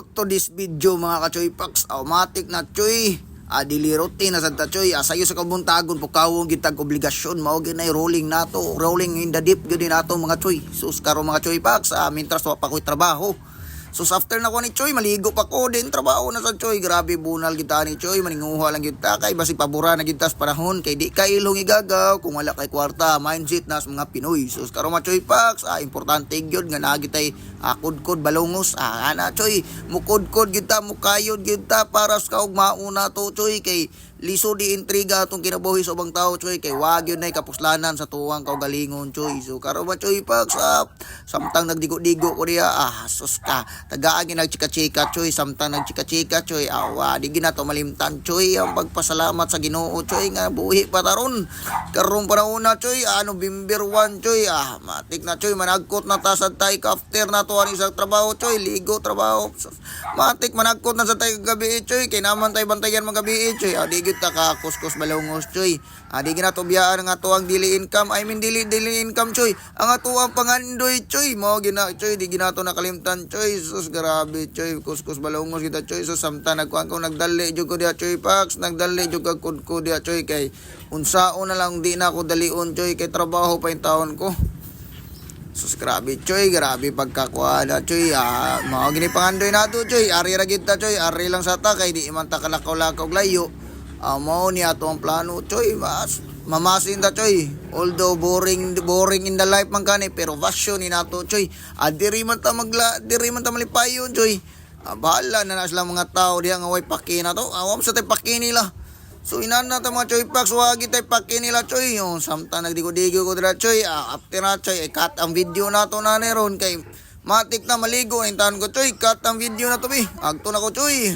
For to this video mga ka-choy packs, automatic na choy. Dili routine na sa choy. Sayo sa kabuntagon pukawon gitag obligasyon mao ginay rolling nato. Rolling in the deep gyud nato mga choy. Sus karon mga choy packs, mintras wa pa ko'y trabaho. So after na ko ni Choy, maligo pa ko din trabaho na sa Choy. Grabe bunal kita ni Choy, maninguha lang kita kay basig pabura na kita sa panahon kay di kay ilong igagaw kung wala kay kwarta. Mindset na sa mga Pinoy. So karon mga Choy packs, importante gyud nga nagitay kudkod balungos. Ana Choy, mukod-kod gyud ta, mukayod gyud ta para sa kaog mauna to Choy kay liso di intriga atong kinabuhi sa ubang tao Choy kay wag yun nay kapuslanan sa tuwang kaugalingon Choy. So karon ba Choy packs, samtang nagdigo-digo ko diya sus ka tagaan ginagchika-chika Choy, samtang nagchika-chika Choy, di ginato malimtan Choy ang pagpasalamat sa Ginoo Choy nga buhi pa taron karon panahon na Choy. November 1 Choy, matik na Choy, managkot na ta sa tay after na to ani sa trabaho Choy, ligo trabaho matik managkot na sa tay gabi Choy kay naman tay bantayan mga gabi Choy. Di gyud ta ka kuskus balungos Choy. Di ginato biyaan nga to ang dili income, dili income Choy, ang ato ang pangandoy Choy mao gina Choy, di ginato nakalimtan Choy. Sus grabe Choy, kuskus balungos kita Choy. So samtang nagkuan ko nagdali jud ko diha Choy packs, nagdali jud kag ko diha Choy kay unsaon na lang di na ako dalion Choy kay trabaho pa yung taon ko. Sus grabe Choy, grabe pagkakuha Choy. Mao gini pangandoy nato Choy, ari ra gid ta Choy, ari lang sa ta kay di man ta kalakaw-lakaw layo. Mao ni ato ang plano Choy, mamasin ta Choy. Although boring in the life man kani pero passion ni nato Choy. Diri man ta malipayon Choy. Bahala na sila mga tao diha nga way paki na to. Awam sa tay paki nila. So inana ta mga Choy packs, wagi tay paki nila Choy. Samtang nagdigo-digo ko dira Choy, after na Choy cut ang video nato na ron kay matik na maligo intahan ko Choy, cut ang video na to bi. Agto na ko Choy.